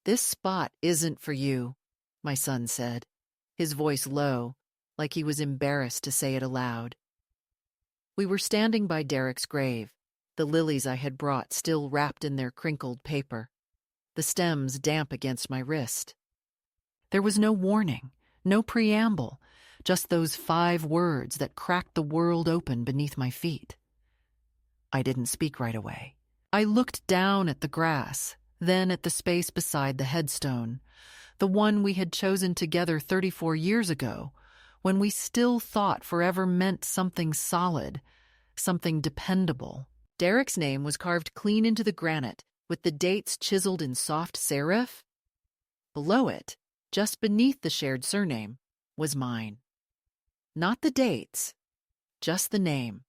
"This spot isn't for you," my son said, his voice low, like he was embarrassed to say it aloud. We were standing by Derek's grave, the lilies I had brought still wrapped in their crinkled paper, the stems damp against my wrist. There was no warning, no preamble, just those 5 words that cracked the world open beneath my feet. I didn't speak right away. I looked down at the grass, then at the space beside the headstone, the one we had chosen together 34 years ago, when we still thought forever meant something solid, something dependable. Derek's name was carved clean into the granite, with the dates chiseled in soft serif. Below it, just beneath the shared surname, was mine. Not the dates, just the name,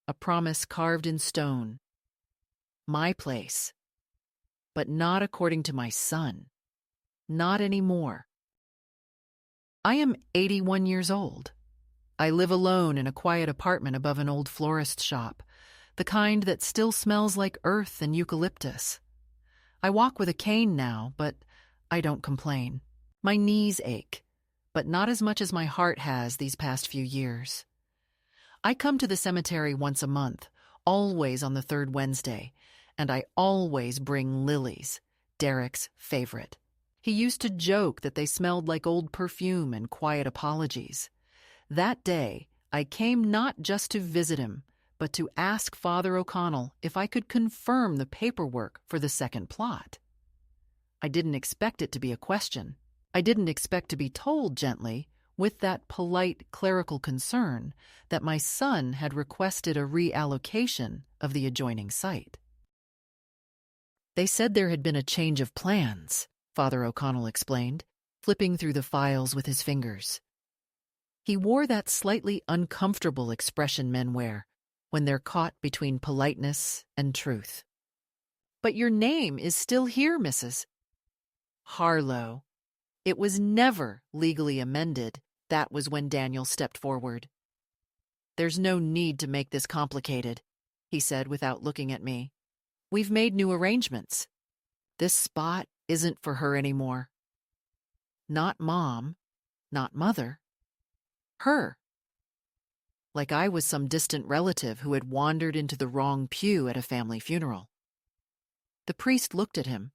a promise carved in stone. My place. But not according to my son. Not anymore. I am 81 years old. I live alone in a quiet apartment above an old florist shop, the kind that still smells like earth and eucalyptus. I walk with a cane now, but I don't complain. My knees ache, but not as much as my heart has these past few years. I come to the cemetery once a month, always on the 3rd Wednesday, and I always bring lilies, Derek's favorite. He used to joke that they smelled like old perfume and quiet apologies. That day, I came not just to visit him, but to ask Father O'Connell if I could confirm the paperwork for the second plot. I didn't expect it to be a question. I didn't expect to be told gently, with that polite clerical concern, that my son had requested a reallocation of the adjoining site. They said there had been a change of plans, Father O'Connell explained, flipping through the files with his fingers. He wore that slightly uncomfortable expression men wear when they're caught between politeness and truth. "But your name is still here, Mrs. Harlow. It was never legally amended." That was when Daniel stepped forward. "There's no need to make this complicated," he said without looking at me. "We've made new arrangements. This spot isn't for her anymore. Not Mom, not Mother. Her." Like I was some distant relative who had wandered into the wrong pew at a family funeral. The priest looked at him,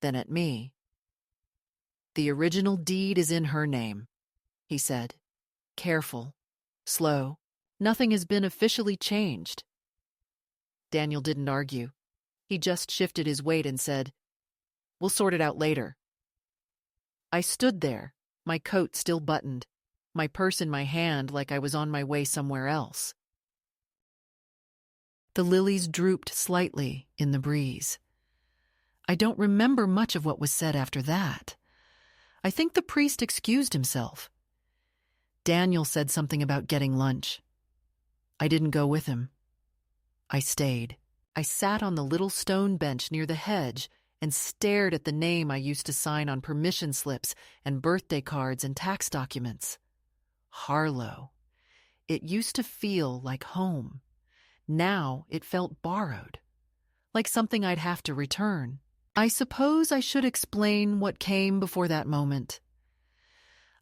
then at me. "The original deed is in her name," he said, careful, slow. "Nothing has been officially changed." Daniel didn't argue. He just shifted his weight and said, "We'll sort it out later." I stood there, my coat still buttoned, my purse in my hand like I was on my way somewhere else. The lilies drooped slightly in the breeze. I don't remember much of what was said after that. I think the priest excused himself. Daniel said something about getting lunch. I didn't go with him. I stayed. I sat on the little stone bench near the hedge and stared at the name I used to sign on permission slips and birthday cards and tax documents. Harlow. It used to feel like home. Now it felt borrowed, like something I'd have to return. I suppose I should explain what came before that moment.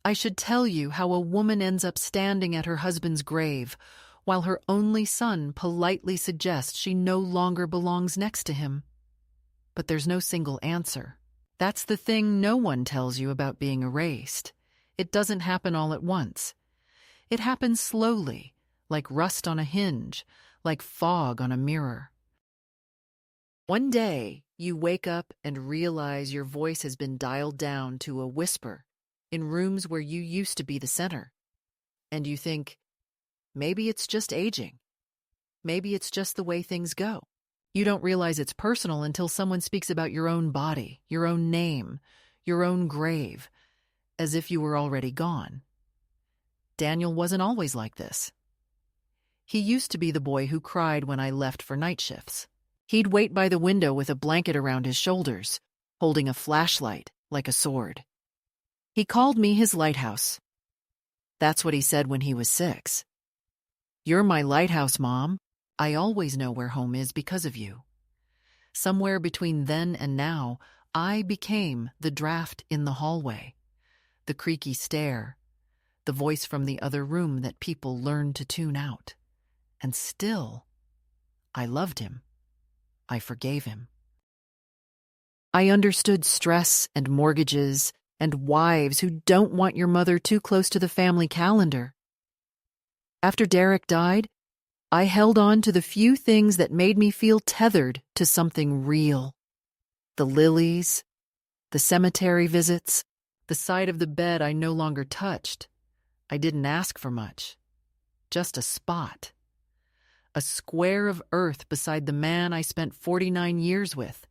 I should tell you how a woman ends up standing at her husband's grave while her only son politely suggests she no longer belongs next to him. But there's no single answer. That's the thing no one tells you about being erased. It doesn't happen all at once. It happens slowly, like rust on a hinge, like fog on a mirror. One day, you wake up and realize your voice has been dialed down to a whisper in rooms where you used to be the center. And you think, maybe it's just aging. Maybe it's just the way things go. You don't realize it's personal until someone speaks about your own body, your own name, your own grave, as if you were already gone. Daniel wasn't always like this. He used to be the boy who cried when I left for night shifts. He'd wait by the window with a blanket around his shoulders, holding a flashlight like a sword. He called me his lighthouse. That's what he said when he was 6. "You're my lighthouse, Mom. I always know where home is because of you." Somewhere between then and now, I became the draft in the hallway, the creaky stair, the voice from the other room that people learned to tune out. And still, I loved him. I forgave him. I understood stress and mortgages and wives who don't want your mother too close to the family calendar. After Derek died, I held on to the few things that made me feel tethered to something real. The lilies, the cemetery visits, the side of the bed I no longer touched. I didn't ask for much. Just a spot. A square of earth beside the man I spent 49 years with.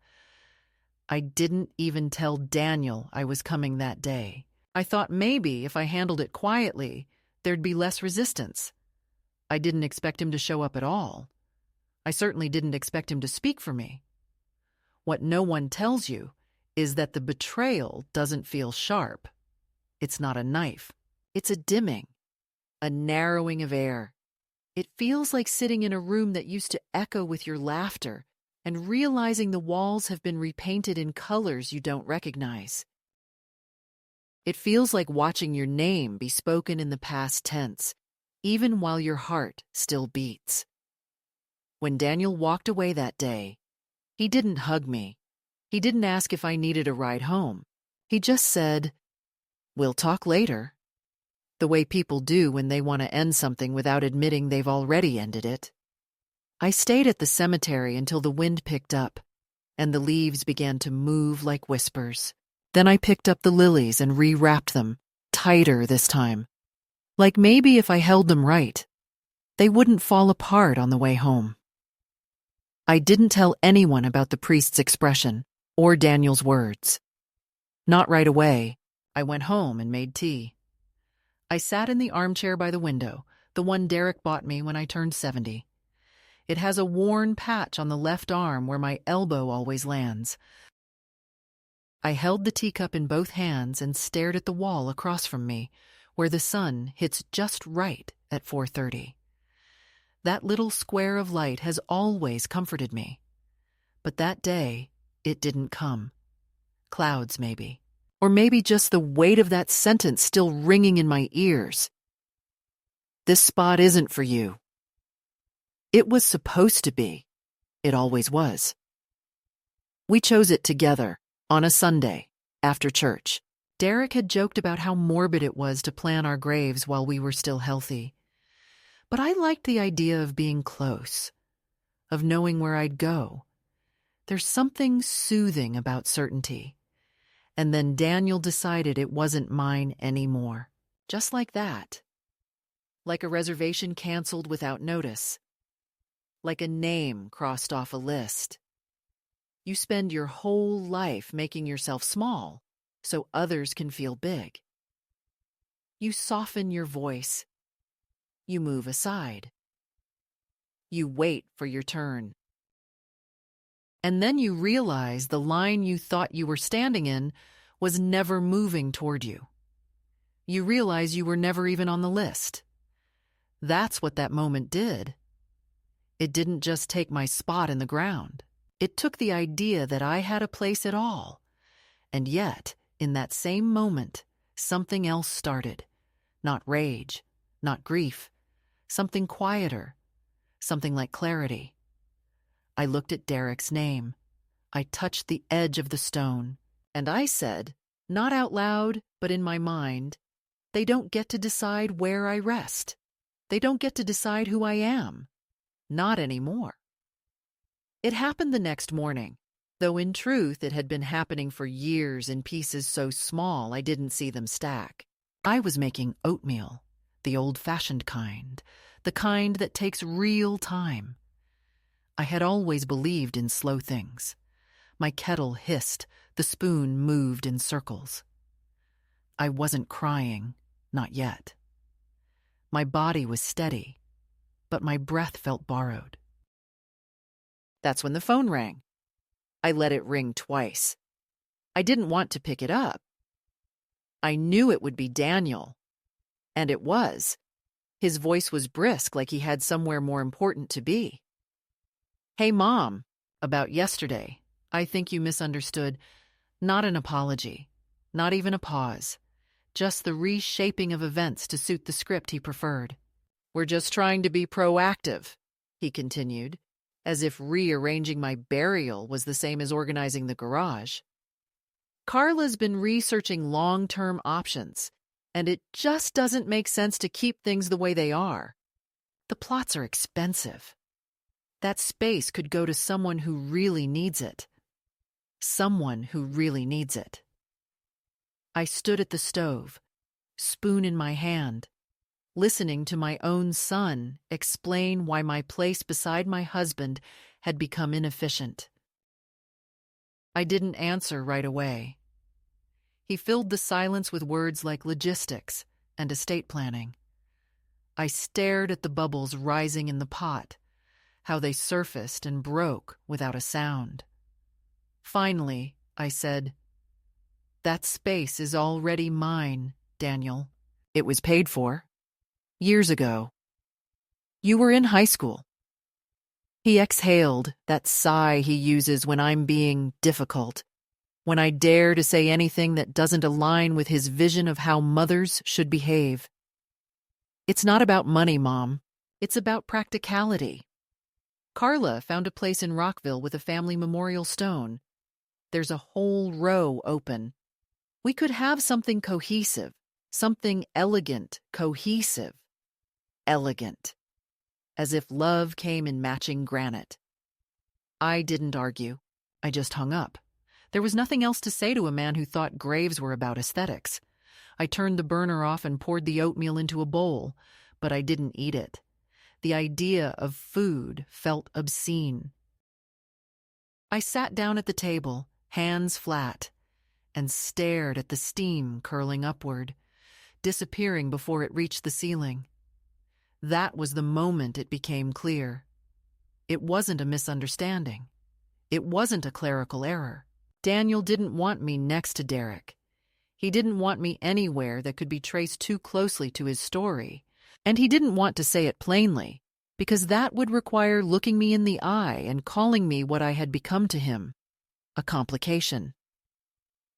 I didn't even tell Daniel I was coming that day. I thought maybe if I handled it quietly, there'd be less resistance. I didn't expect him to show up at all. I certainly didn't expect him to speak for me. What no one tells you is that the betrayal doesn't feel sharp. It's not a knife. It's a dimming, a narrowing of air. It feels like sitting in a room that used to echo with your laughter and realizing the walls have been repainted in colors you don't recognize. It feels like watching your name be spoken in the past tense, even while your heart still beats. When Daniel walked away that day, he didn't hug me. He didn't ask if I needed a ride home. He just said, "We'll talk later," the way people do when they want to end something without admitting they've already ended it. I stayed at the cemetery until the wind picked up, and the leaves began to move like whispers. Then I picked up the lilies and rewrapped them, tighter this time. Like maybe if I held them right, they wouldn't fall apart on the way home. I didn't tell anyone about the priest's expression or Daniel's words. Not right away. I went home and made tea. I sat in the armchair by the window, the one Derek bought me when I turned 70. It has a worn patch on the left arm where my elbow always lands. I held the teacup in both hands and stared at the wall across from me, where the sun hits just right at 4:30. That little square of light has always comforted me. But that day, it didn't come. Clouds, maybe. Or maybe just the weight of that sentence still ringing in my ears. This spot isn't for you. It was supposed to be. It always was. We chose it together, on a Sunday, after church. Derek had joked about how morbid it was to plan our graves while we were still healthy. But I liked the idea of being close, of knowing where I'd go. There's something soothing about certainty. And then Daniel decided it wasn't mine anymore. Just like that. Like a reservation canceled without notice. Like a name crossed off a list. You spend your whole life making yourself small so others can feel big. You soften your voice. You move aside. You wait for your turn. And then you realize the line you thought you were standing in was never moving toward you. You realize you were never even on the list. That's what that moment did. It didn't just take my spot in the ground. It took the idea that I had a place at all. And yet, in that same moment, something else started. Not rage, not grief, something quieter, something like clarity. I looked at Derek's name. I touched the edge of the stone, and I said, not out loud, but in my mind, they don't get to decide where I rest. They don't get to decide who I am. Not anymore. It happened the next morning, though in truth it had been happening for years in pieces so small I didn't see them stack. I was making oatmeal, the old-fashioned kind, the kind that takes real time. I had always believed in slow things. My kettle hissed, the spoon moved in circles. I wasn't crying, not yet. My body was steady, but my breath felt borrowed. That's when the phone rang. I let it ring twice. I didn't want to pick it up. I knew it would be Daniel. And it was. His voice was brisk, like he had somewhere more important to be. "Hey, Mom, about yesterday. I think you misunderstood. Not an apology, not even a pause, just the reshaping of events to suit the script he preferred. "We're just trying to be proactive," he continued, as if rearranging my burial was the same as organizing the garage. "Carla's been researching long-term options, and it just doesn't make sense to keep things the way they are. The plots are expensive. That space could go to someone who really needs it. Someone who really needs it." I stood at the stove, spoon in my hand, listening to my own son explain why my place beside my husband had become inefficient. I didn't answer right away. He filled the silence with words like logistics and estate planning. I stared at the bubbles rising in the pot, how they surfaced and broke without a sound. Finally, I said, "That space is already mine, Daniel. It was paid for. Years ago. You were in high school." He exhaled, that sigh he uses when I'm being difficult, when I dare to say anything that doesn't align with his vision of how mothers should behave. "It's not about money, Mom. It's about practicality. Carla found a place in Rockville with a family memorial stone. There's a whole row open. We could have something cohesive, something elegant, cohesive. Elegant. As if love came in matching granite." I didn't argue. I just hung up. There was nothing else to say to a man who thought graves were about aesthetics. I turned the burner off and poured the oatmeal into a bowl, but I didn't eat it. The idea of food felt obscene. I sat down at the table, hands flat, and stared at the steam curling upward, disappearing before it reached the ceiling. That was the moment it became clear. It wasn't a misunderstanding. It wasn't a clerical error. Daniel didn't want me next to Derek. He didn't want me anywhere that could be traced too closely to his story, and he didn't want to say it plainly, because that would require looking me in the eye and calling me what I had become to him, a complication.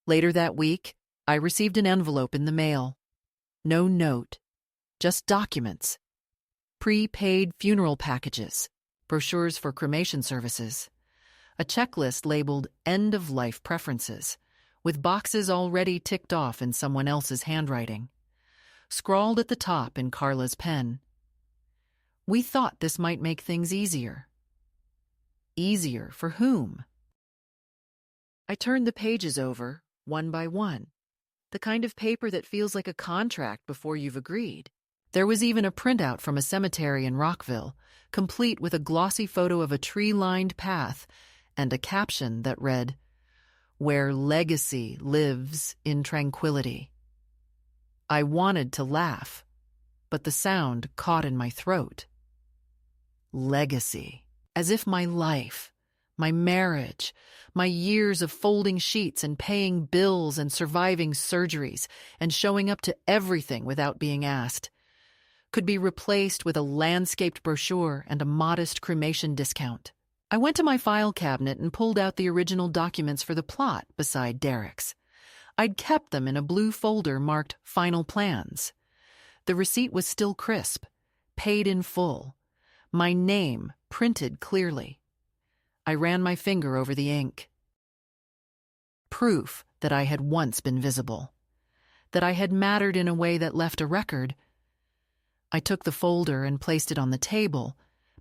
Later that week, I received an envelope in the mail. No note, just documents. Prepaid funeral packages, brochures for cremation services, a checklist labeled end-of-life preferences, with boxes already ticked off in someone else's handwriting. Scrawled at the top in Carla's pen. We thought this might make things easier. Easier for whom? I turned the pages over, one by one, the kind of paper that feels like a contract before you've agreed. There was even a printout from a cemetery in Rockville, complete with a glossy photo of a tree-lined path and a caption that read, "Where legacy lives in tranquility." I wanted to laugh, but the sound caught in my throat. Legacy. As if my life, my marriage, my years of folding sheets and paying bills and surviving surgeries and showing up to everything without being asked, could be replaced with a landscaped brochure and a modest cremation discount. I went to my file cabinet and pulled out the original documents for the plot beside Derek's. I'd kept them in a blue folder marked Final Plans. The receipt was still crisp, paid in full, my name printed clearly. I ran my finger over the ink. Proof that I had once been visible, that I had mattered in a way that left a record. I took the folder and placed it on the table,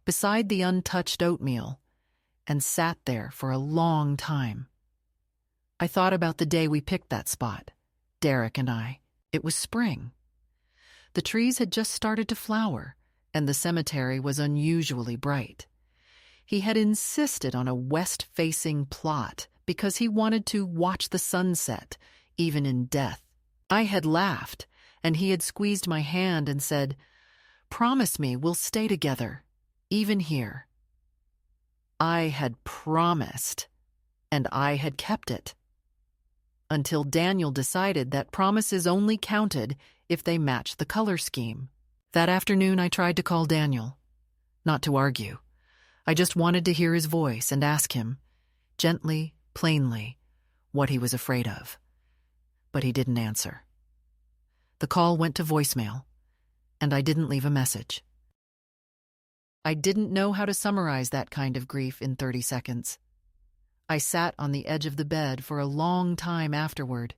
beside the untouched oatmeal, and sat there for a long time. I thought about the day we picked that spot, Derek and I. It was spring. The trees had just started to flower, and the cemetery was unusually bright. He had insisted on a west-facing plot because he wanted to watch the sunset, even in death. I had laughed, and he had squeezed my hand and said, "Promise me we'll stay together, even here." I had promised, and I had kept it. Until Daniel decided that promises only counted if they matched the color scheme. That afternoon I tried to call Daniel, not to argue. I just wanted to hear his voice and ask him, gently, plainly, what he was afraid of. But he didn't answer. The call went to voicemail, and I didn't leave a message. I didn't know how to summarize that kind of grief in 30 seconds. I sat on the edge of the bed for a long time afterward,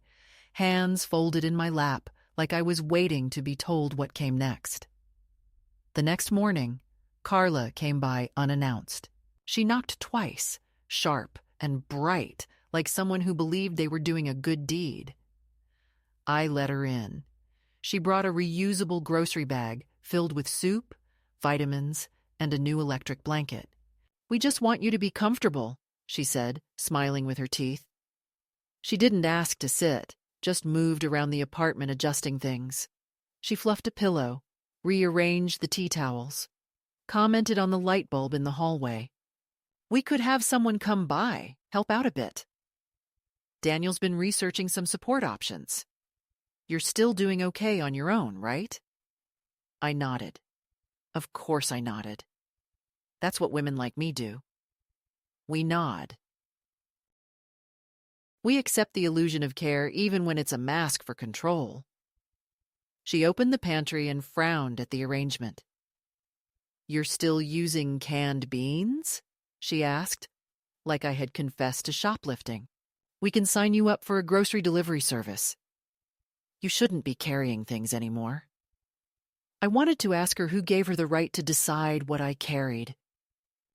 hands folded in my lap like I was waiting to be told what came next. The next morning, Carla came by unannounced. She knocked twice, sharp and bright, like someone who believed they were doing a good deed. I let her in. She brought a reusable grocery bag filled with soup, vitamins, and a new electric blanket. "We just want you to be comfortable," she said, smiling with her teeth. She didn't ask to sit, just moved around the apartment adjusting things. She fluffed a pillow, rearranged the tea towels, commented on the light bulb in the hallway. "We could have someone come by, help out a bit. Daniel's been researching some support options. You're still doing okay on your own, right?" I nodded. Of course I nodded. That's what women like me do. We nod. We accept the illusion of care even when it's a mask for control. She opened the pantry and frowned at the arrangement. "You're still using canned beans?" she asked, like I had confessed to shoplifting. "We can sign you up for a grocery delivery service. You shouldn't be carrying things anymore." I wanted to ask her who gave her the right to decide what I carried.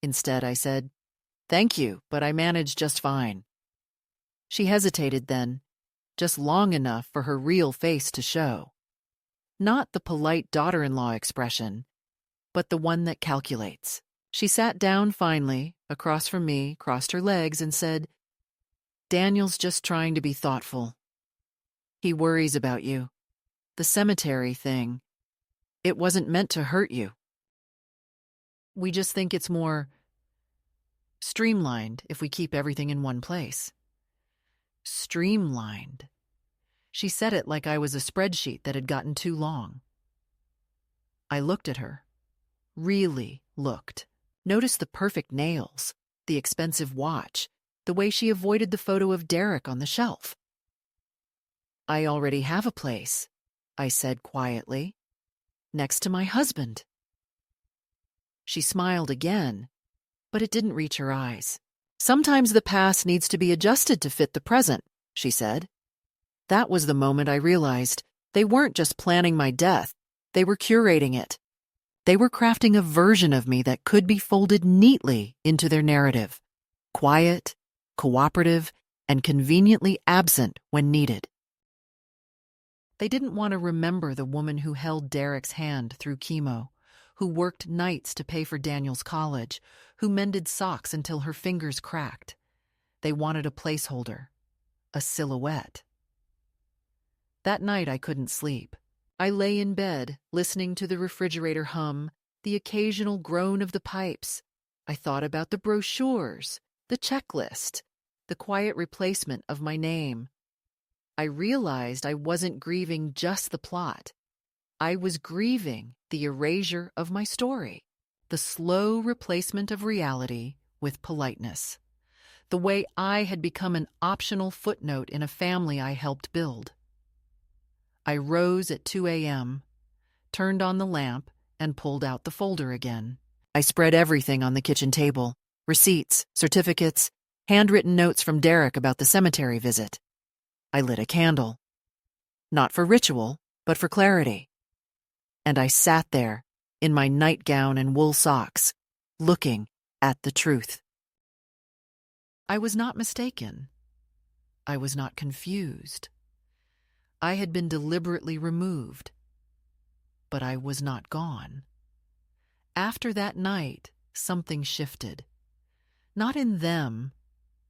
Instead, I said, "Thank you, but I managed just fine." She hesitated then, just long enough for her real face to show. Not the polite daughter-in-law expression, but the one that calculates. She sat down finally, across from me, crossed her legs, and said, "Daniel's just trying to be thoughtful. He worries about you. The cemetery thing. It wasn't meant to hurt you. We just think it's more streamlined if we keep everything in one place." Streamlined. She said it like I was a spreadsheet that had gotten too long. I looked at her. Really looked. Noticed the perfect nails, the expensive watch, the way she avoided the photo of Derek on the shelf. "I already have a place," I said quietly, "next to my husband." She smiled again, but it didn't reach her eyes. "Sometimes the past needs to be adjusted to fit the present," she said. That was the moment I realized they weren't just planning my death, they were curating it. They were crafting a version of me that could be folded neatly into their narrative, quiet, cooperative, and conveniently absent when needed. They didn't want to remember the woman who held Derek's hand through chemo, who worked nights to pay for Daniel's college, who mended socks until her fingers cracked. They wanted a placeholder, a silhouette. That night I couldn't sleep. I lay in bed, listening to the refrigerator hum, the occasional groan of the pipes. I thought about the brochures, the checklist, the quiet replacement of my name. I realized I wasn't grieving just the plot. I was grieving the erasure of my story, the slow replacement of reality with politeness, the way I had become an optional footnote in a family I helped build. I rose at 2 a.m., turned on the lamp, and pulled out the folder again. I spread everything on the kitchen table: receipts, certificates, handwritten notes from Derek about the cemetery visit. I lit a candle. Not for ritual, but for clarity. And I sat there, in my nightgown and wool socks, looking at the truth. I was not mistaken. I was not confused. I had been deliberately removed. But I was not gone. After that night, something shifted. Not in them,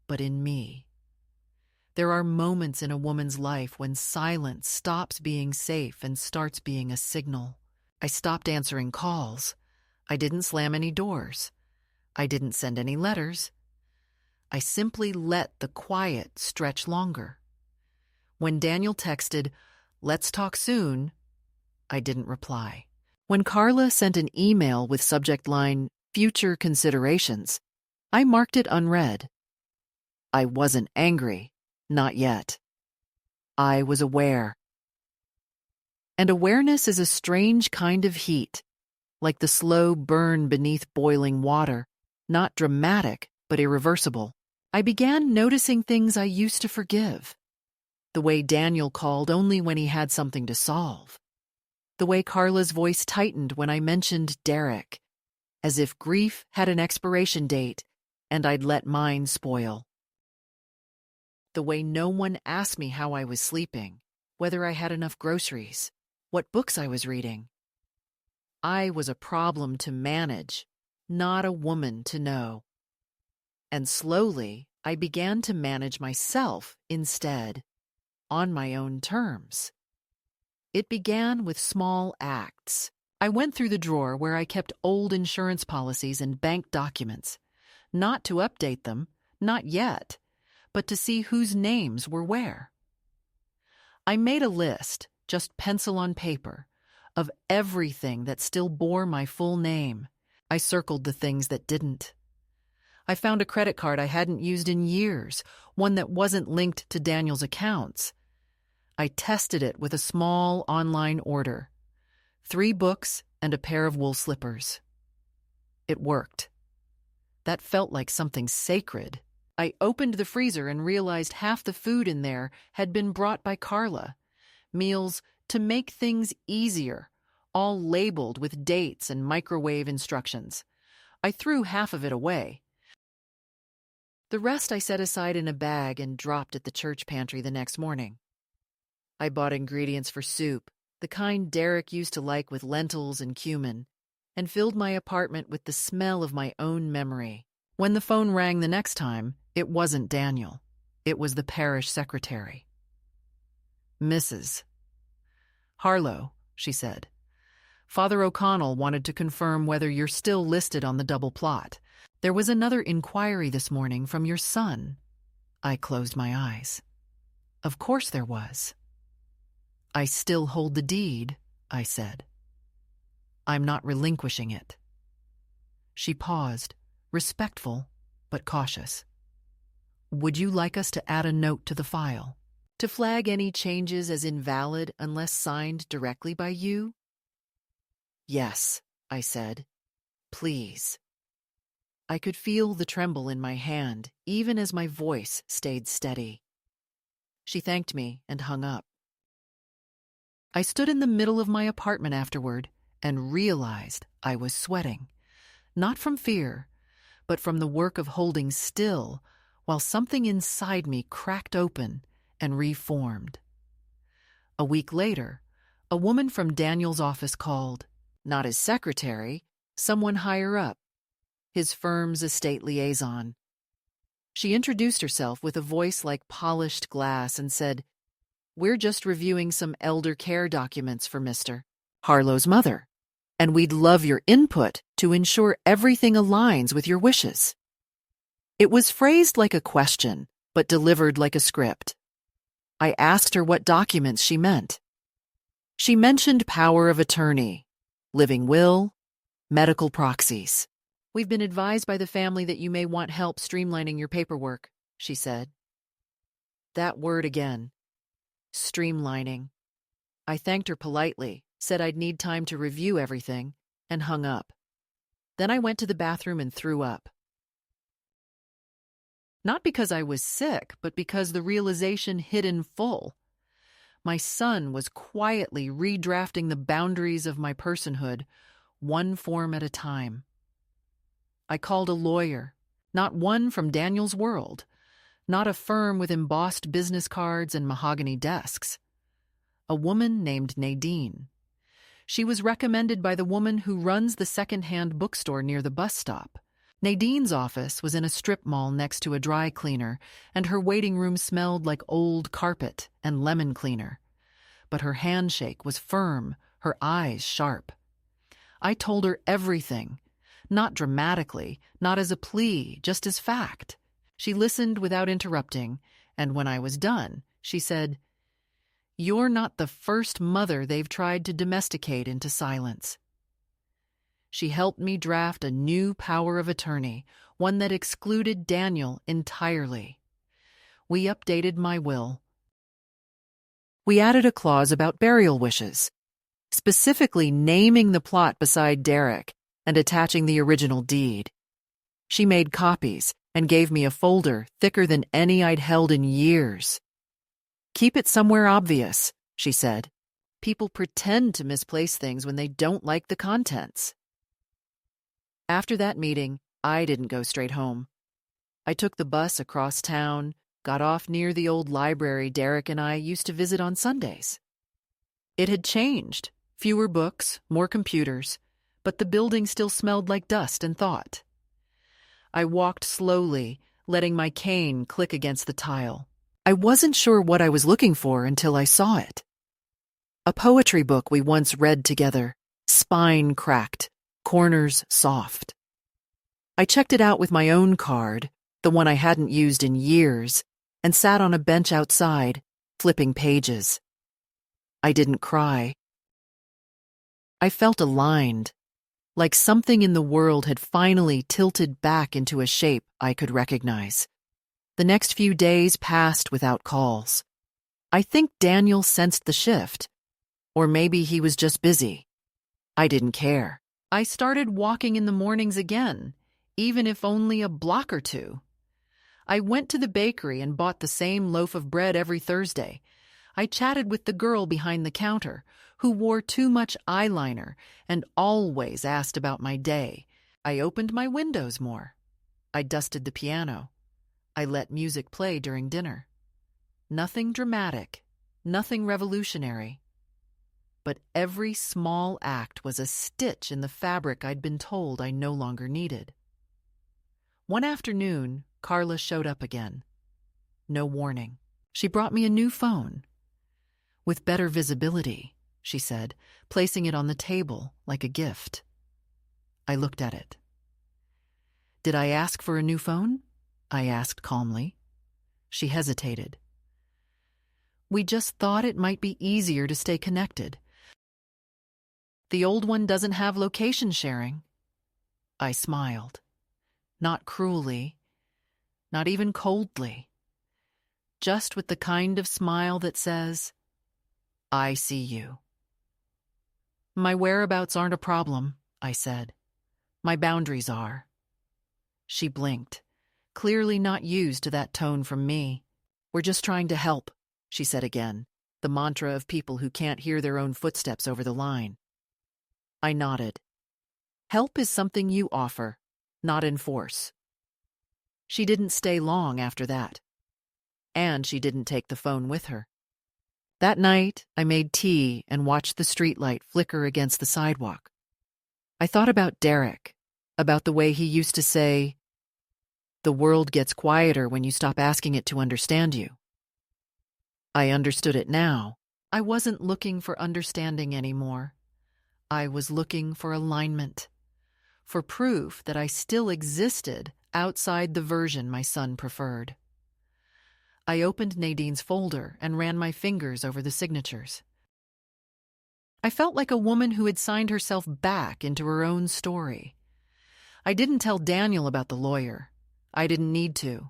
but in me. There are moments in a woman's life when silence stops being safe and starts being a signal. I stopped answering calls. I didn't slam any doors. I didn't send any letters. I simply let the quiet stretch longer. When Daniel texted, "Let's talk soon," I didn't reply. When Carla sent an email with subject line, "Future considerations," I marked it unread. I wasn't angry. Not yet. I was aware. And awareness is a strange kind of heat, like the slow burn beneath boiling water, not dramatic, but irreversible. I began noticing things I used to forgive. The way Daniel called only when he had something to solve. The way Carla's voice tightened when I mentioned Derek, as if grief had an expiration date and I'd let mine spoil. The way no one asked me how I was sleeping, whether I had enough groceries, what books I was reading. I was a problem to manage, not a woman to know. And slowly, I began to manage myself instead, on my own terms. It began with small acts. I went through the drawer where I kept old insurance policies and bank documents, not to update them, not yet, but to see whose names were where. I made a list, just pencil on paper, of everything that still bore my full name. I circled the things that didn't. I found a credit card I hadn't used in years, one that wasn't linked to Daniel's accounts. I tested it with a small online order, 3 books and a pair of wool slippers. It worked. That felt like something sacred. I opened the freezer and realized half the food in there had been brought by Carla. Meals to make things easier, all labeled with dates and microwave instructions. I threw half of it away. The rest I set aside in a bag and dropped at the church pantry the next morning. I bought ingredients for soup, the kind Derek used to like with lentils and cumin, and filled my apartment with the smell of my own memory. When the phone rang the next time, it wasn't Daniel. It was the parish secretary. Mrs. Harlow, she said. Father O'Connell wanted to confirm whether you're still listed on the double plot. There was another inquiry this morning from your son. I closed my eyes. Of course there was. I still hold the deed, I said. I'm not relinquishing it. She paused, respectful but cautious. Would you like us to add a note to the file? To flag any changes as invalid unless signed directly by you? Yes, I said. Please. I could feel the tremble in my hand, even as my voice stayed steady. She thanked me and hung up. I stood in the middle of my apartment afterward and realized I was sweating, not from fear, but from the work of holding still while something inside me cracked open and reformed. A week later, a woman from Daniel's office called, not his secretary, someone higher up, his firm's estate liaison. She introduced herself with a voice like polished glass and said, "We're just reviewing some elder care documents for Mr. Harlow's mother, and we'd love your input to ensure everything aligns with your wishes." It was phrased like a question, but delivered like a script. I asked her what documents she meant. She mentioned power of attorney, living will, medical proxies. "We've been advised by the family that you may want help streamlining your paperwork," she said. That word again. Streamlining. I thanked her politely, said I'd need time to review everything, and hung up. Then I went to the bathroom and threw up. Not because I was sick, but because the realization hit in full. My son was quietly redrafting the boundaries of my personhood, one form at a time. I called a lawyer, not one from Daniel's world, not a firm with embossed business cards and mahogany desks. A woman named Nadine. She was recommended by the woman who runs the second-hand bookstore near the bus stop. Nadine's office was in a strip mall next to a dry cleaner, and her waiting room smelled like old carpet and lemon cleaner. But her handshake was firm, her eyes sharp. I told her everything, not dramatically, not as a plea, just as fact. She listened without interrupting, and when I was done, she said, "You're not the first mother they've tried to domesticate into silence." She helped me draft a new power of attorney, one that excluded Daniel entirely. We updated my will. We added a clause about burial wishes, specifically naming the plot beside Derek and attaching the original deed. She made copies and gave me a folder thicker than any I'd held in years. "Keep it somewhere obvious," she said. "People pretend to misplace things when they don't like the contents." After that meeting, I didn't go straight home. I took the bus across town, got off near the old library Derek and I used to visit on Sundays. It had changed. Fewer books, more computers, but the building still smelled like dust and thought. I walked slowly, letting my cane click against the tile. I wasn't sure what I was looking for until I saw it. A poetry book we once read together, spine cracked, corners soft. I checked it out with my own card, the one I hadn't used in years, and sat on a bench outside, flipping pages. I didn't cry. I felt aligned, like something in the world had finally tilted back into a shape I could recognize. The next few days passed without calls. I think Daniel sensed the shift, or maybe he was just busy. I didn't care. I started walking in the mornings again, even if only a block or two. I went to the bakery and bought the same loaf of bread every Thursday. I chatted with the girl behind the counter, who wore too much eyeliner and always asked about my day. I opened my windows more. I dusted the piano. I let music play during dinner. Nothing dramatic, nothing revolutionary. But every small act was a stitch in the fabric I'd been told I no longer needed. One afternoon, Carla showed up again. No warning. She brought me a new phone. "With better visibility," she said, placing it on the table like a gift. I looked at it. "Did I ask for a new phone?" I asked calmly. She hesitated. "We just thought it might be easier to stay connected. The old one doesn't have location sharing." I smiled. Not cruelly, not even coldly. Just with the kind of smile that says, "I see you." "My whereabouts aren't a problem," I said. "My boundaries are." She blinked, clearly not used to that tone from me. "We're just trying to help," she said again, the mantra of people who can't hear their own footsteps over the line. I nodded. "Help is something you offer, not enforce." She didn't stay long after that. And she didn't take the phone with her. That night, I made tea and watched the streetlight flicker against the sidewalk. I thought about Derek, about the way he used to say, "The world gets quieter when you stop asking it to understand you." I understood it now. I wasn't looking for understanding anymore. I was looking for alignment, for proof that I still existed outside the version my son preferred. I opened Nadine's folder and ran my fingers over the signatures. I felt like a woman who had signed herself back into her own story. I didn't tell Daniel about the lawyer. I didn't need to.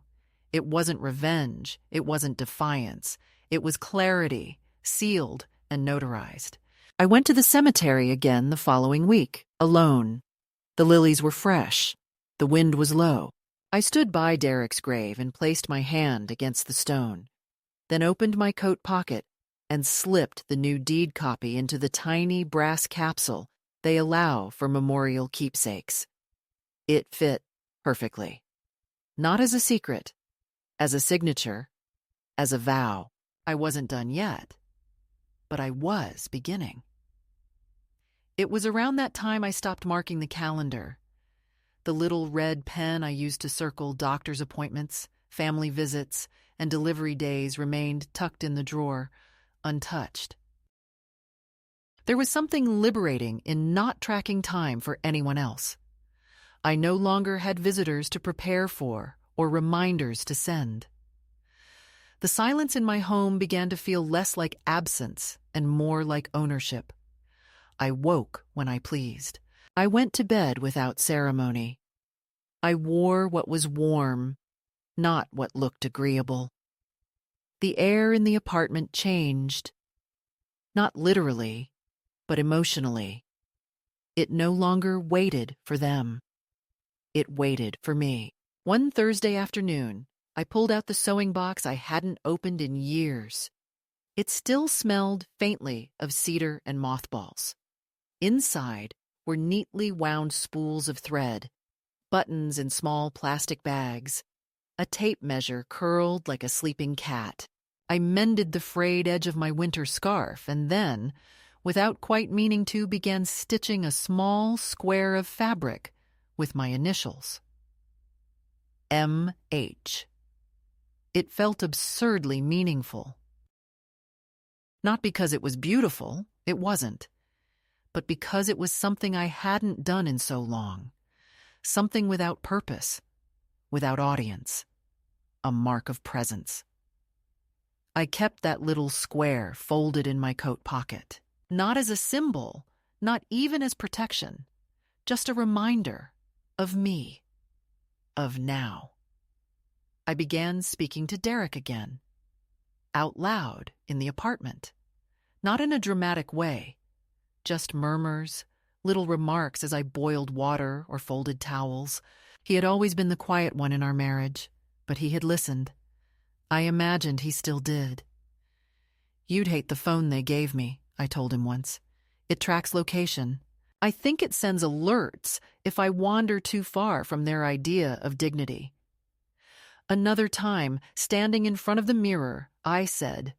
It wasn't revenge. It wasn't defiance. It was clarity, sealed and notarized. I went to the cemetery again the following week, alone. The lilies were fresh. The wind was low. I stood by Derek's grave and placed my hand against the stone, then opened my coat pocket and slipped the new deed copy into the tiny brass capsule they allow for memorial keepsakes. It fit perfectly. Not as a secret, as a signature, as a vow. I wasn't done yet, but I was beginning. It was around that time I stopped marking the calendar. The little red pen I used to circle doctor's appointments, family visits, and delivery days remained tucked in the drawer, untouched. There was something liberating in not tracking time for anyone else. I no longer had visitors to prepare for or reminders to send. The silence in my home began to feel less like absence and more like ownership. I woke when I pleased. I went to bed without ceremony. I wore what was warm, not what looked agreeable. The air in the apartment changed. Not literally, but emotionally. It no longer waited for them. It waited for me. One Thursday afternoon, I pulled out the sewing box I hadn't opened in years. It still smelled faintly of cedar and mothballs. Inside were neatly wound spools of thread, buttons in small plastic bags, a tape measure curled like a sleeping cat. I mended the frayed edge of my winter scarf and then, without quite meaning to, began stitching a small square of fabric with my initials. M.H. It felt absurdly meaningful. Not because it was beautiful, it wasn't, but because it was something I hadn't done in so long. Something without purpose, without audience, a mark of presence. I kept that little square folded in my coat pocket, not as a symbol, not even as protection, just a reminder of me, of now. I began speaking to Derek again, out loud in the apartment, not in a dramatic way, just murmurs, little remarks as I boiled water or folded towels. He had always been the quiet one in our marriage, but he had listened. I imagined he still did. "You'd hate the phone they gave me," I told him once. "It tracks location. I think it sends alerts if I wander too far from their idea of dignity." Another time, standing in front of the mirror, I said,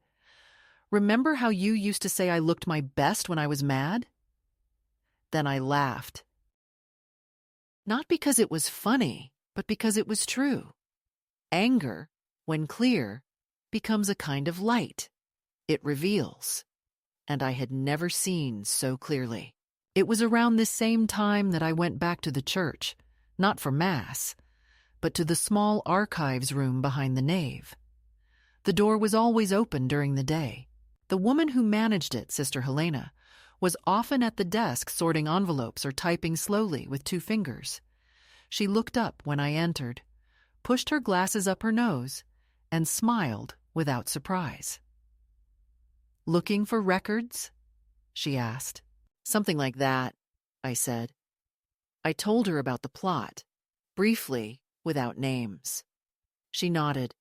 "Remember how you used to say I looked my best when I was mad?" Then I laughed. Not because it was funny, but because it was true. Anger, when clear, becomes a kind of light. It reveals. And I had never seen so clearly. It was around this same time that I went back to the church, not for Mass, but to the small archives room behind the nave. The door was always open during the day. The woman who managed it, Sister Helena, was often at the desk sorting envelopes or typing slowly with 2 fingers. She looked up when I entered, pushed her glasses up her nose, and smiled without surprise. "Looking for records?" she asked. "Something like that," I said. I told her about the plot, briefly, without names. She nodded.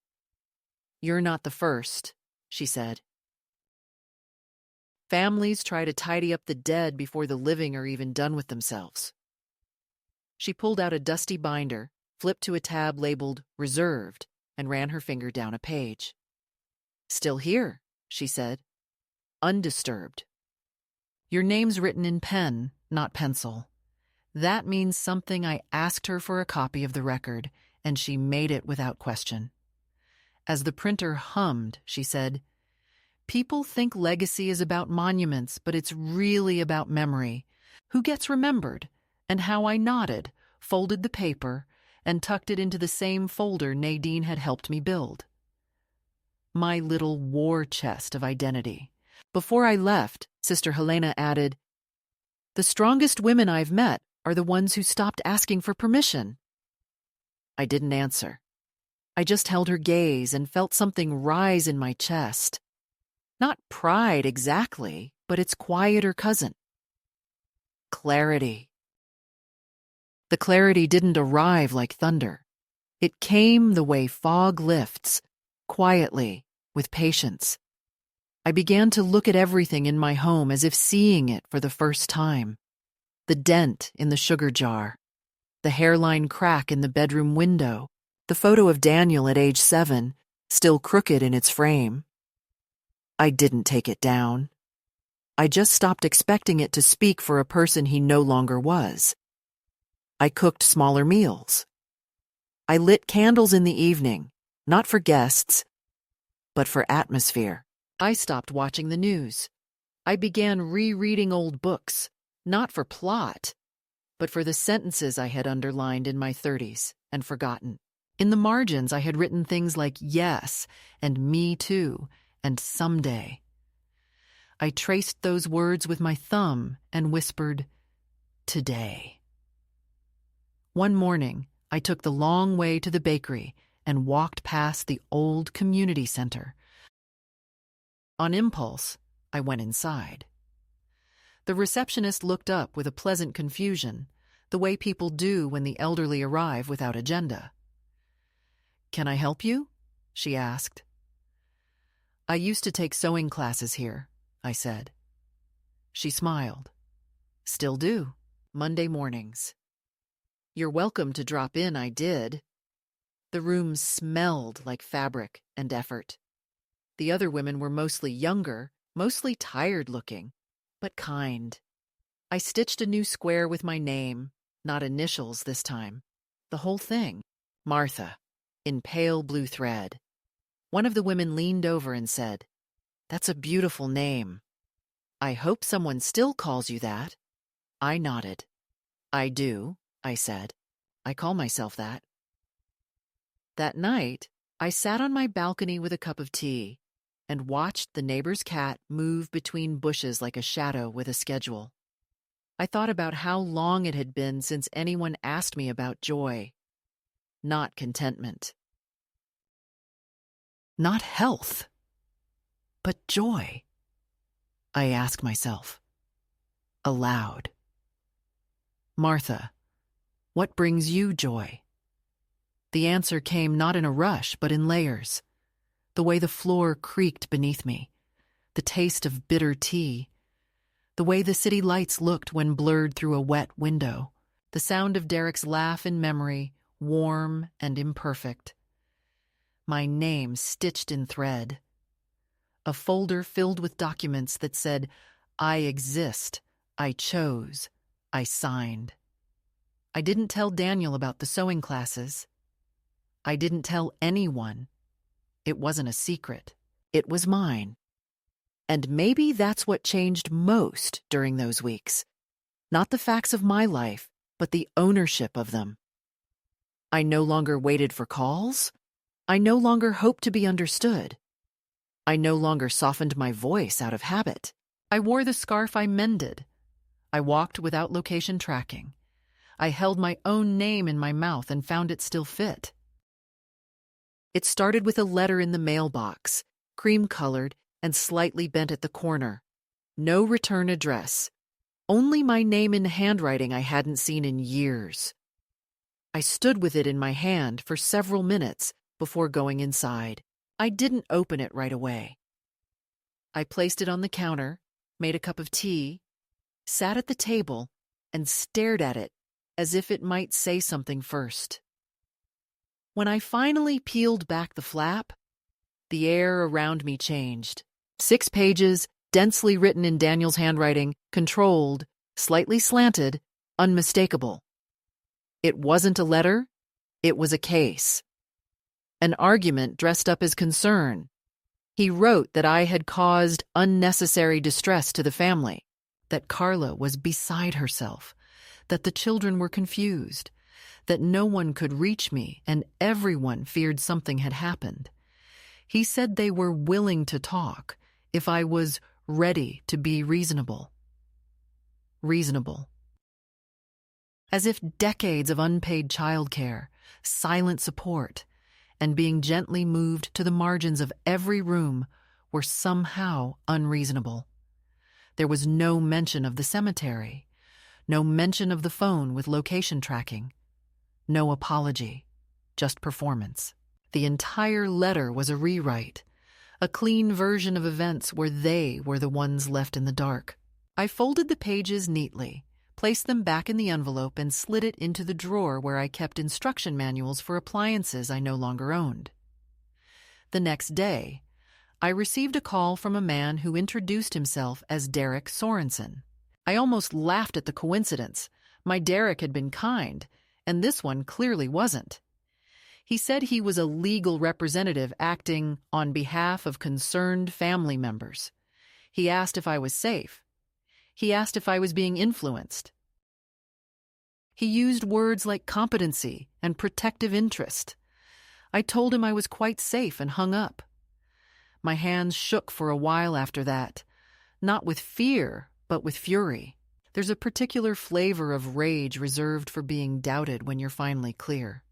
"You're not the first," she said. "Families try to tidy up the dead before the living are even done with themselves." She pulled out a dusty binder, flipped to a tab labeled Reserved, and ran her finger down a page. "Still here," she said. "Undisturbed. Your name's written in pen, not pencil. That means something. I asked her for a copy of the record, and she made it without question. As the printer hummed, she said, "People think legacy is about monuments, but it's really about memory. Who gets remembered?" And how I nodded, folded the paper, and tucked it into the same folder Nadine had helped me build. My little war chest of identity. Before I left, Sister Helena added, "The strongest women I've met are the ones who stopped asking for permission." I didn't answer. I just held her gaze and felt something rise in my chest. Not pride exactly, but its quieter cousin. Clarity. The clarity didn't arrive like thunder. It came the way fog lifts, quietly, with patience. I began to look at everything in my home as if seeing it for the first time. The dent in the sugar jar, the hairline crack in the bedroom window, the photo of Daniel at age 7, still crooked in its frame. I didn't take it down. I just stopped expecting it to speak for a person he no longer was. I cooked smaller meals. I lit candles in the evening, not for guests, but for atmosphere. I stopped watching the news. I began rereading old books, not for plot, but for the sentences I had underlined in my 30s and forgotten. In the margins, I had written things like yes and me too and someday. I traced those words with my thumb and whispered, today. One morning, I took the long way to the bakery and walked past the old community center. On impulse, I went inside. The receptionist looked up with a pleasant confusion, the way people do when the elderly arrive without agenda. "Can I help you?" she asked. "I used to take sewing classes here," I said. She smiled. "Still do. Monday mornings." "You're welcome to drop in," I did. The room smelled like fabric and effort. The other women were mostly younger, mostly tired-looking, but kind. I stitched a new square with my name, not initials this time. The whole thing. Martha, in pale blue thread. One of the women leaned over and said, "That's a beautiful name." "I hope someone still calls you that." I nodded. "I do," I said. "I call myself that." That night, I sat on my balcony with a cup of tea and watched the neighbor's cat move between bushes like a shadow with a schedule. I thought about how long it had been since anyone asked me about joy. Not contentment. Not health. But joy. I asked myself. Aloud. "Martha, what brings you joy?" The answer came not in a rush, but in layers. The way the floor creaked beneath me, the taste of bitter tea, the way the city lights looked when blurred through a wet window, the sound of Derek's laugh in memory, warm and imperfect. My name stitched in thread. A folder filled with documents that said, "I exist, I chose, I signed." I didn't tell Daniel about the sewing classes. I didn't tell anyone. It wasn't a secret. It was mine. And maybe that's what changed most during those weeks. Not the facts of my life, but the ownership of them. I no longer waited for calls. I no longer hoped to be understood. I no longer softened my voice out of habit. I wore the scarf I mended. I walked without location tracking. I held my own name in my mouth and found it still fit. It started with a letter in the mailbox, cream-colored and slightly bent at the corner. No return address. Only my name in handwriting I hadn't seen in years. I stood with it in my hand for several minutes before going inside. I didn't open it right away. I placed it on the counter, made a cup of tea, sat at the table, and stared at it as if it might say something first. When I finally peeled back the flap, the air around me changed. 6 pages, densely written in Daniel's handwriting, controlled, slightly slanted, unmistakable. It wasn't a letter, it was a case. An argument dressed up as concern. He wrote that I had caused unnecessary distress to the family, that Carla was beside herself, that the children were confused, that no one could reach me and everyone feared something had happened. He said they were willing to talk if I was ready to be reasonable. Reasonable. As if decades of unpaid childcare, silent support, and being gently moved to the margins of every room were somehow unreasonable. There was no mention of the cemetery, no mention of the phone with location tracking, no apology, just performance. The entire letter was a rewrite, a clean version of events where they were the ones left in the dark. I folded the pages neatly, placed them back in the envelope, and slid it into the drawer where I kept instruction manuals for appliances I no longer owned. The next day, I received a call from a man who introduced himself as Derek Sorensen. I almost laughed at the coincidence. My Derek had been kind, and this one clearly wasn't. He said he was a legal representative acting on behalf of concerned family members. He asked if I was safe. He asked if I was being influenced. He used words like competency and protective interest. I told him I was quite safe and hung up. My hands shook for a while after that, not with fear, but with fury. There's a particular flavor of rage reserved for being doubted when you're finally clear.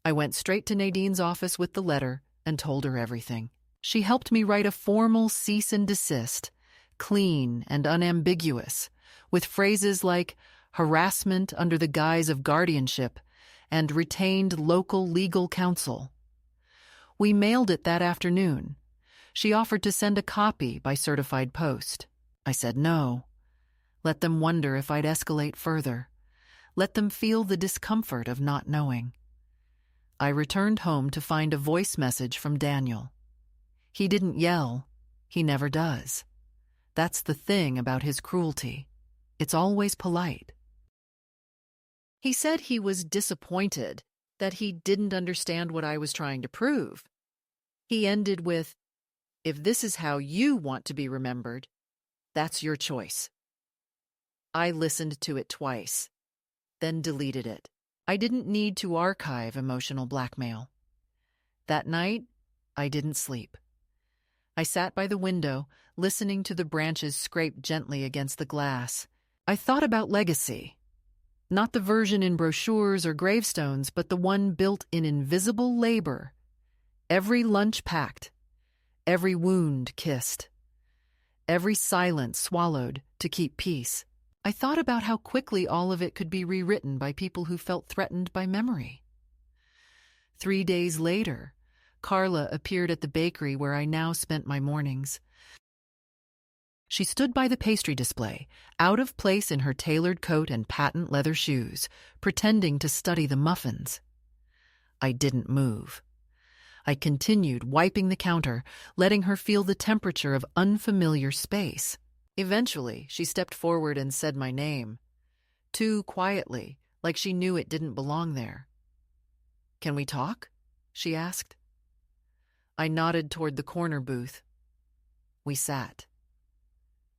I went straight to Nadine's office with the letter and told her everything. She helped me write a formal cease and desist, clean and unambiguous, with phrases like harassment under the guise of guardianship and retained local legal counsel. We mailed it that afternoon. She offered to send a copy by certified post. I said no. Let them wonder if I'd escalate further. Let them feel the discomfort of not knowing. I returned home to find a voice message from Daniel. He didn't yell. He never does. That's the thing about his cruelty. It's always polite. He said he was disappointed that he didn't understand what I was trying to prove. He ended with, "If this is how you want to be remembered, that's your choice." I listened to it twice, then deleted it. I didn't need to archive emotional blackmail. That night, I didn't sleep. I sat by the window, listening to the branches scrape gently against the glass. I thought about legacy. Not the version in brochures or gravestones, but the one built in invisible labor. Every lunch packed, every wound kissed, every silence swallowed to keep peace. I thought about how quickly all of it could be rewritten by people who felt threatened by memory. 3 days later, Carla appeared at the bakery where I now spent my mornings. She stood by the pastry display, out of place in her tailored coat and patent leather shoes, pretending to study the muffins. I didn't move. I continued wiping the counter, letting her feel the temperature of unfamiliar space. Eventually, she stepped forward and said my name, too quietly, like she knew it didn't belong there. "Can we talk?" she asked. I nodded toward the corner booth. We sat.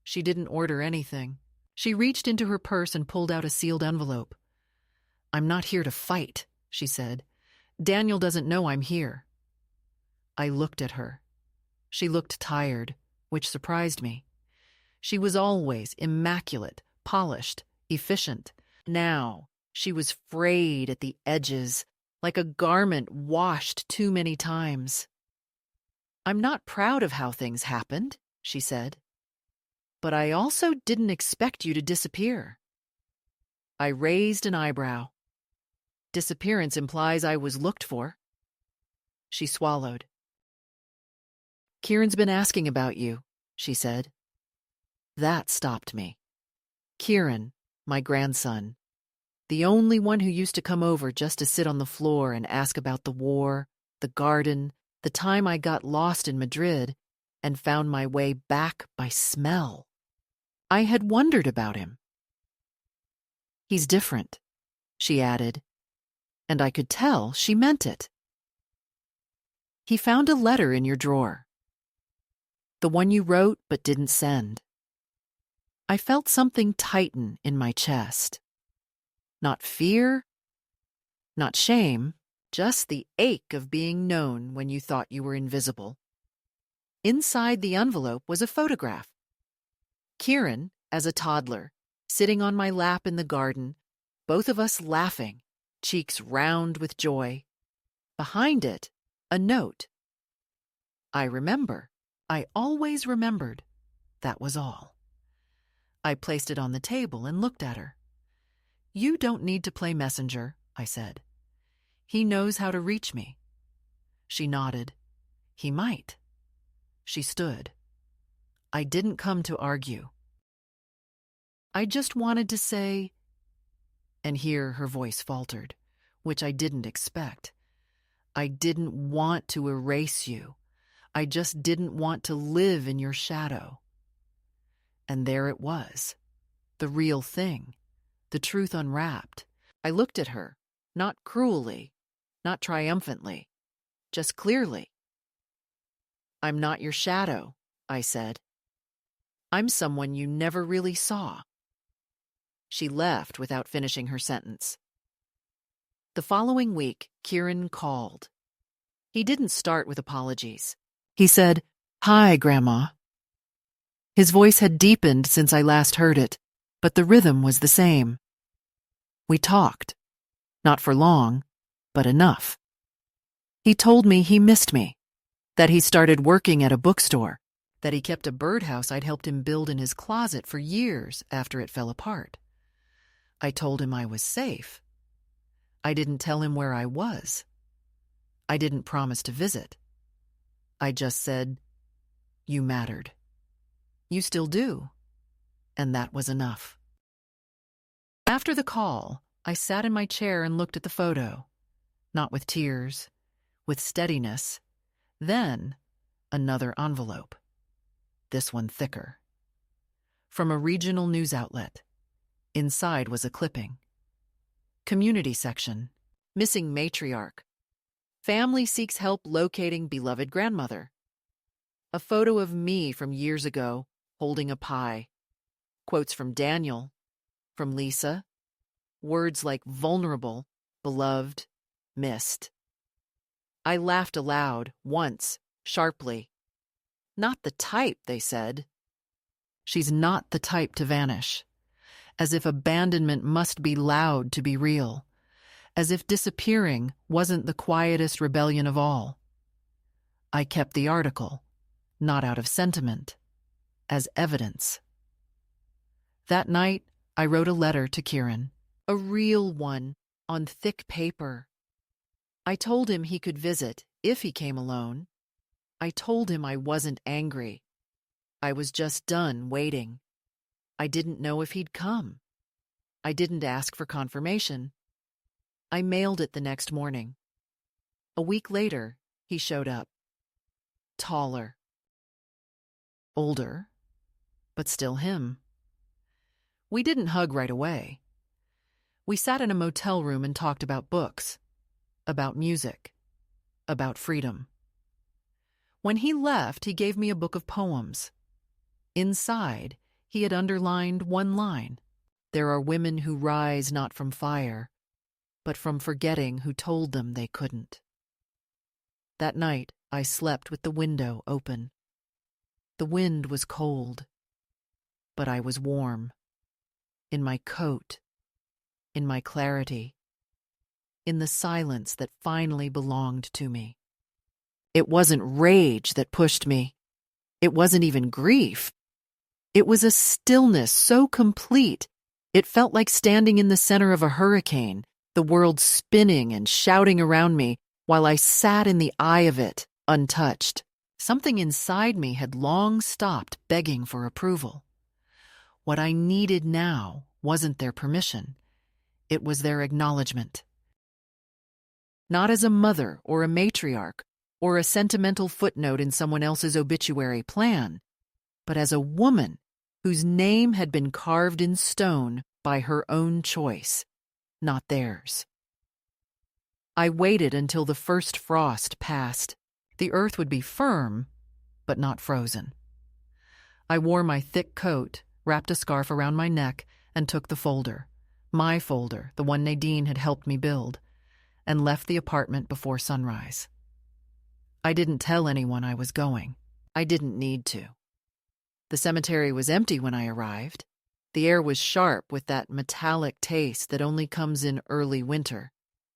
She didn't order anything. She reached into her purse and pulled out a sealed envelope. "I'm not here to fight," she said. "Daniel doesn't know I'm here." I looked at her. She looked tired, which surprised me. She was always immaculate, polished, efficient. Now, she was frayed at the edges, like a garment washed too many times. "I'm not proud of how things happened," she said. "But I also didn't expect you to disappear." I raised an eyebrow. "Disappearance implies I was looked for." She swallowed. "Kieran's been asking about you," she said. That stopped me. Kieran, my grandson, the only one who used to come over just to sit on the floor and ask about the war, the garden, the time I got lost in Madrid and found my way back by smell. I had wondered about him. "He's different," she added, and I could tell she meant it. "He found a letter in your drawer. The one you wrote but didn't send." I felt something tighten in my chest. Not fear, not shame, just the ache of being known when you thought you were invisible. Inside the envelope was a photograph. Kieran, as a toddler, sitting on my lap in the garden, both of us laughing, cheeks round with joy. Behind it, a note. I remember. I always remembered. That was all. I placed it on the table and looked at her. "You don't need to play messenger," I said. "He knows how to reach me." She nodded. "He might." She stood. I didn't come to argue. I just wanted to say, and here her voice faltered, which I didn't expect. I didn't want to erase you. I just didn't want to live in your shadow. And there it was, the real thing, the truth unwrapped. I looked at her, not cruelly, not triumphantly, just clearly. "I'm not your shadow," I said. "I'm someone you never really saw." She left without finishing her sentence. The following week, Kieran called. He didn't start with apologies. He said, "Hi, Grandma." His voice had deepened since I last heard it, but the rhythm was the same. We talked. Not for long, but enough. He told me he missed me, that he started working at a bookstore, that he kept a birdhouse I'd helped him build in his closet for years after it fell apart. I told him I was safe. I didn't tell him where I was. I didn't promise to visit. I just said, "You mattered. You still do." And that was enough. After the call, I sat in my chair and looked at the photo, not with tears, with steadiness. Then, another envelope. This one thicker. From a regional news outlet. Inside was a clipping. Community section. Missing matriarch. Family seeks help locating beloved grandmother. A photo of me from years ago, holding a pie. Quotes from Daniel, from Lisa. Words like vulnerable, beloved, missed. I laughed aloud, once, sharply. "Not the type," they said. She's not the type to vanish. As if abandonment must be loud to be real. As if disappearing wasn't the quietest rebellion of all. I kept the article, not out of sentiment, as evidence. That night, I wrote a letter to Kieran, a real one, on thick paper. I told him he could visit if he came alone. I told him I wasn't angry. I was just done waiting. I didn't know if he'd come. I didn't ask for confirmation. I mailed it the next morning. A week later, he showed up. Taller. Older, but still him. We didn't hug right away. We sat in a motel room and talked about books, about music, about freedom. When he left, he gave me a book of poems. Inside, he had underlined one line. There are women who rise not from fire, but from forgetting who told them they couldn't. That night, I slept with the window open. The wind was cold, but I was warm. In my coat, in my clarity, in the silence that finally belonged to me. It wasn't rage that pushed me. It wasn't even grief. It was a stillness so complete, it felt like standing in the center of a hurricane, the world spinning and shouting around me while I sat in the eye of it, untouched. Something inside me had long stopped begging for approval. What I needed now wasn't their permission. It was their acknowledgement. Not as a mother or a matriarch or a sentimental footnote in someone else's obituary plan, but as a woman whose name had been carved in stone by her own choice, not theirs. I waited until the first frost passed. The earth would be firm, but not frozen. I wore my thick coat, wrapped a scarf around my neck, and took the folder, my folder, the one Nadine had helped me build, and left the apartment before sunrise. I didn't tell anyone I was going. I didn't need to. The cemetery was empty when I arrived. The air was sharp with that metallic taste that only comes in early winter,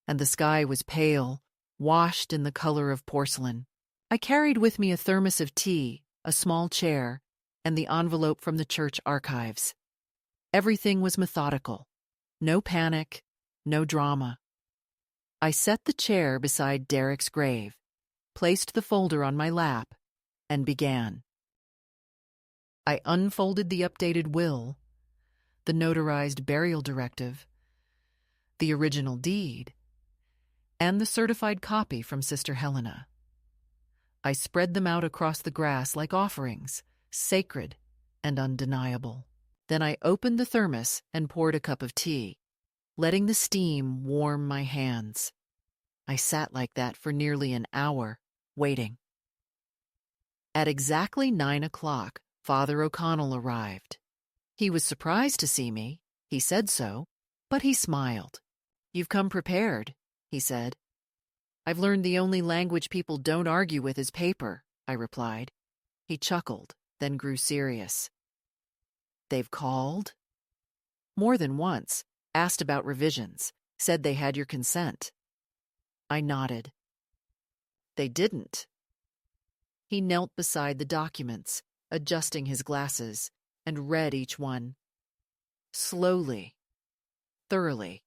and the sky was pale, washed in the color of porcelain. I carried with me a thermos of tea, a small chair, and the envelope from the church archives. Everything was methodical. No panic, no drama. I set the chair beside Derek's grave, placed the folder on my lap, and began. I unfolded the updated will, the notarized burial directive, the original deed, and the certified copy from Sister Helena. I spread them out across the grass like offerings, sacred and undeniable. Then I opened the thermos and poured a cup of tea, letting the steam warm my hands. I sat like that for nearly an hour, waiting. At exactly 9 o'clock, Father O'Connell arrived. He was surprised to see me. He said so, but he smiled. "You've come prepared," he said. "I've learned the only language people don't argue with is paper," I replied. He chuckled, then grew serious. "They've called?" "More than once, asked about revisions, said they had your consent." I nodded. "They didn't." He knelt beside the documents, adjusting his glasses, and read each one. Slowly, thoroughly.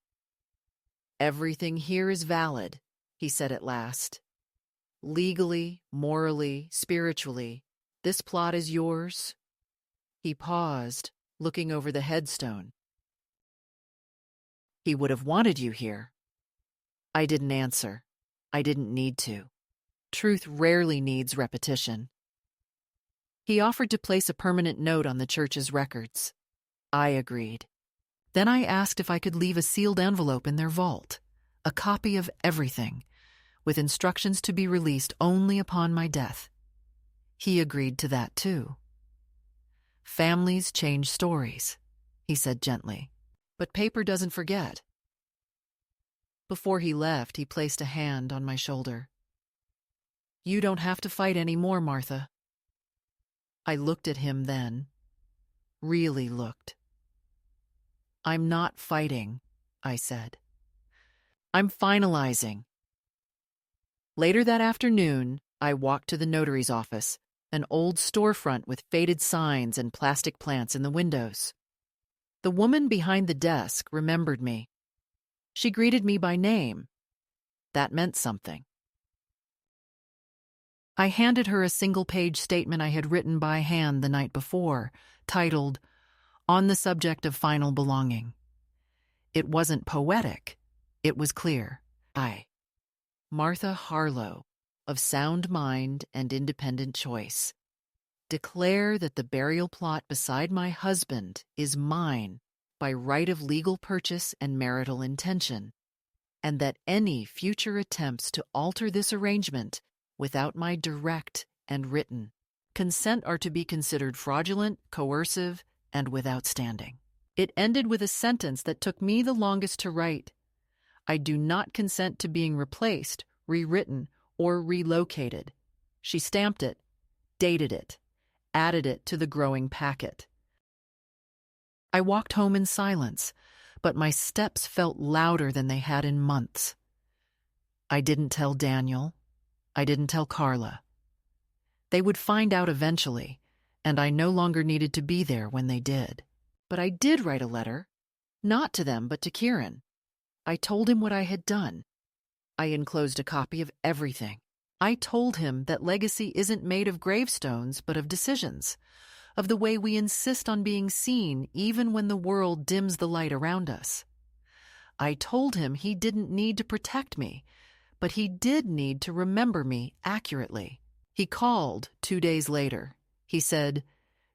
"Everything here is valid," he said at last. "Legally, morally, spiritually, this plot is yours." He paused, looking over the headstone. "He would have wanted you here." I didn't answer. I didn't need to. Truth rarely needs repetition. He offered to place a permanent note on the church's records. I agreed. Then I asked if I could leave a sealed envelope in their vault, a copy of everything, with instructions to be released only upon my death. He agreed to that too. "Families change stories," he said gently, "but paper doesn't forget." Before he left, he placed a hand on my shoulder. "You don't have to fight anymore, Martha." I looked at him then, really looked. "I'm not fighting," I said. "I'm finalizing." Later that afternoon, I walked to the notary's office, an old storefront with faded signs and plastic plants in the windows. The woman behind the desk remembered me. She greeted me by name. That meant something. I handed her a single-page statement I had written by hand the night before, titled, "On the Subject of Final Belonging." It wasn't poetic. It was clear. I, Martha Harlow, of sound mind and independent choice, declare that the burial plot beside my husband is mine by right of legal purchase and marital intention, and that any future attempts to alter this arrangement without my direct and written consent are to be considered fraudulent, coercive, and without standing. It ended with a sentence that took me the longest to write. I do not consent to being replaced, rewritten, or relocated. She stamped it, dated it, added it to the growing packet. I walked home in silence, but my steps felt louder than they had in months. I didn't tell Daniel. I didn't tell Carla. They would find out eventually, and I no longer needed to be there when they did. But I did write a letter, not to them but to Kieran. I told him what I had done. I enclosed a copy of everything. I told him that legacy isn't made of gravestones but of decisions, of the way we insist on being seen even when the world dims the light around us. I told him he didn't need to protect me, but he did need to remember me accurately. He called 2 days later. He said,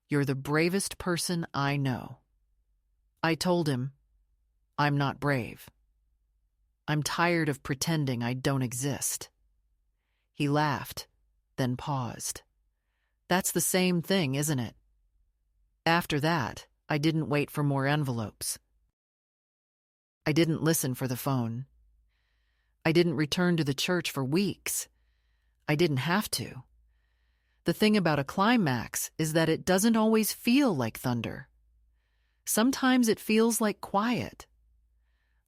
"You're the bravest person I know." I told him, "I'm not brave. I'm tired of pretending I don't exist." He laughed, then paused. "That's the same thing, isn't it?" After that, I didn't wait for more envelopes. I didn't listen for the phone. I didn't return to the church for weeks. I didn't have to. The thing about a climax is that it doesn't always feel like thunder. Sometimes it feels like quiet,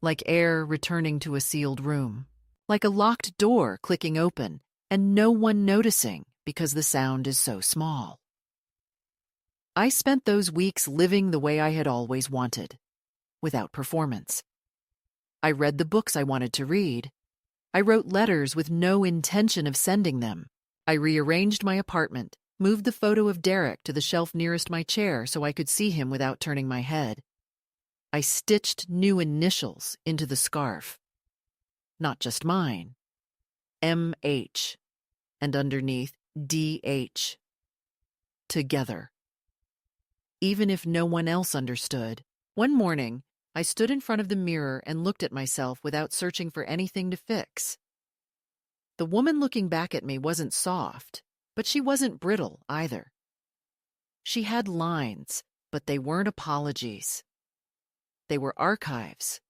like air returning to a sealed room, like a locked door clicking open and no one noticing because the sound is so small. I spent those weeks living the way I had always wanted, without performance. I read the books I wanted to read. I wrote letters with no intention of sending them. I rearranged my apartment, moved the photo of Derek to the shelf nearest my chair so I could see him without turning my head. I stitched new initials into the scarf. Not just mine. M.H. and underneath D.H. Together. Even if no one else understood. One morning, I stood in front of the mirror and looked at myself without searching for anything to fix. The woman looking back at me wasn't soft, but she wasn't brittle either. She had lines, but they weren't apologies. They were archives.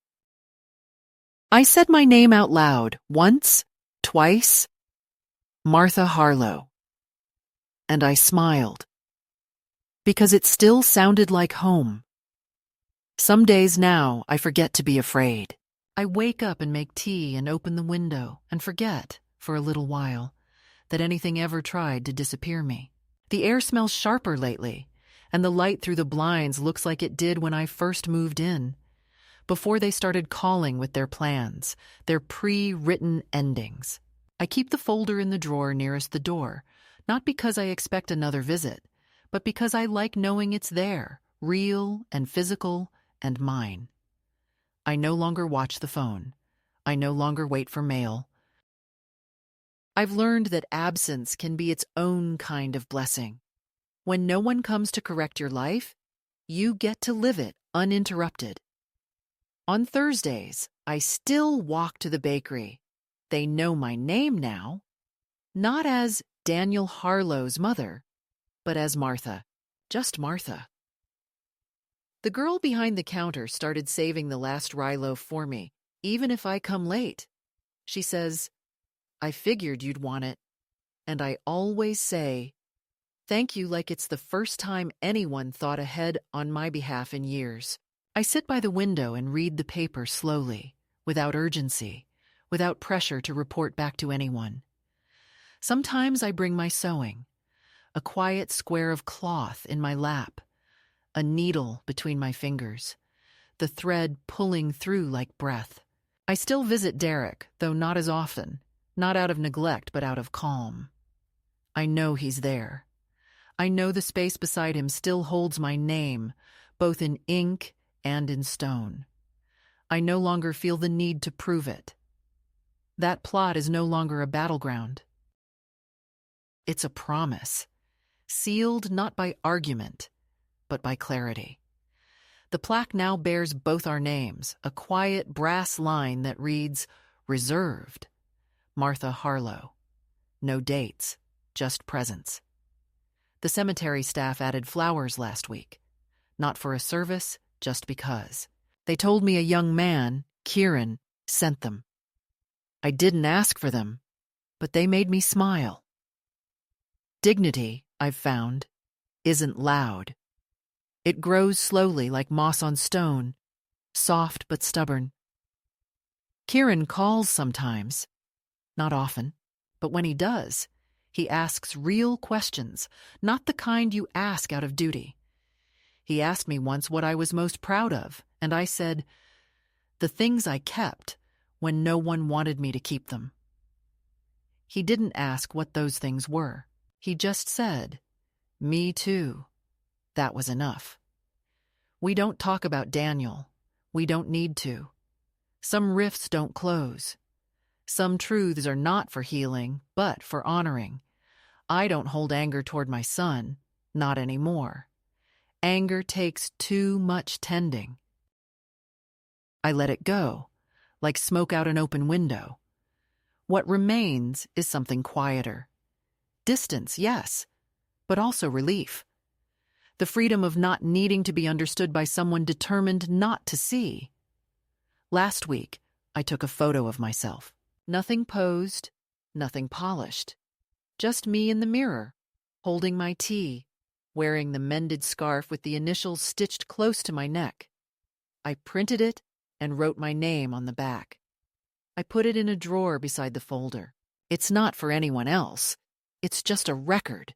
I said my name out loud once, twice, Martha Harlow. And I smiled, because it still sounded like home. Some days now I forget to be afraid. I wake up and make tea and open the window and forget, for a little while, that anything ever tried to disappear me. The air smells sharper lately, and the light through the blinds looks like it did when I first moved in, before they started calling with their plans, their pre-written endings. I keep the folder in the drawer nearest the door, not because I expect another visit, but because I like knowing it's there, real and physical and mine. I no longer watch the phone. I no longer wait for mail. I've learned that absence can be its own kind of blessing. When no one comes to correct your life, you get to live it uninterrupted. On Thursdays, I still walk to the bakery. They know my name now, not as Daniel Harlow's mother, but as Martha, just Martha. The girl behind the counter started saving the last rye loaf for me, even if I come late. She says, "I figured you'd want it." And I always say, "Thank you," like it's the first time anyone thought ahead on my behalf in years. I sit by the window and read the paper slowly, without urgency, without pressure to report back to anyone. Sometimes I bring my sewing, a quiet square of cloth in my lap, a needle between my fingers, the thread pulling through like breath. I still visit Derek, though not as often, not out of neglect but out of calm. I know he's there. I know the space beside him still holds my name, both in ink and in stone. I no longer feel the need to prove it. That plot is no longer a battleground. It's a promise, sealed not by argument, but by clarity. The plaque now bears both our names, a quiet brass line that reads, "Reserved, Martha Harlow." No dates, just presents. The cemetery staff added flowers last week, not for a service, just because. They told me a young man, Kieran, sent them. I didn't ask for them, but they made me smile. Dignity, I've found, isn't loud. It grows slowly like moss on stone, soft but stubborn. Kieran calls sometimes, not often, but when he does, he asks real questions, not the kind you ask out of duty. He asked me once what I was most proud of, and I said, the things I kept when no one wanted me to keep them. He didn't ask what those things were. He just said, "Me too." That was enough. We don't talk about Daniel. We don't need to. Some rifts don't close. Some truths are not for healing, but for honoring. I don't hold anger toward my son, not anymore. Anger takes too much tending. I let it go, like smoke out an open window. What remains is something quieter. Distance, yes, but also relief. The freedom of not needing to be understood by someone determined not to see. Last week, I took a photo of myself. Nothing posed, nothing polished. Just me in the mirror, holding my tea, wearing the mended scarf with the initials stitched close to my neck. I printed it and wrote my name on the back. I put it in a drawer beside the folder. It's not for anyone else. It's just a record,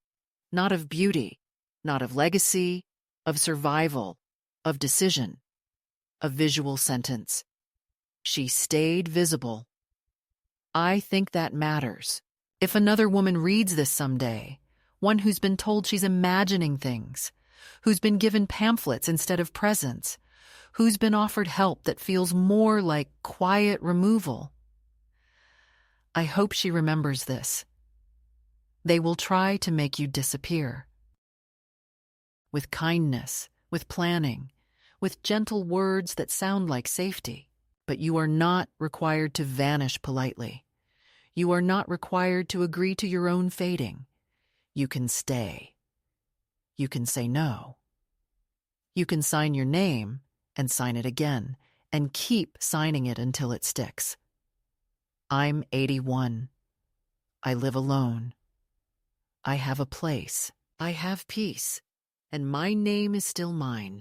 not of beauty, not of legacy, of survival, of decision. A visual sentence. She stayed visible. I think that matters. If another woman reads this someday, one who's been told she's imagining things, who's been given pamphlets instead of presents, who's been offered help that feels more like quiet removal, I hope she remembers this. They will try to make you disappear. With kindness, with planning, with gentle words that sound like safety. But you are not required to vanish politely. You are not required to agree to your own fading. You can stay. You can say no. You can sign your name and sign it again and keep signing it until it sticks. I'm 81. I live alone. I have a place. I have peace. And my name is still mine.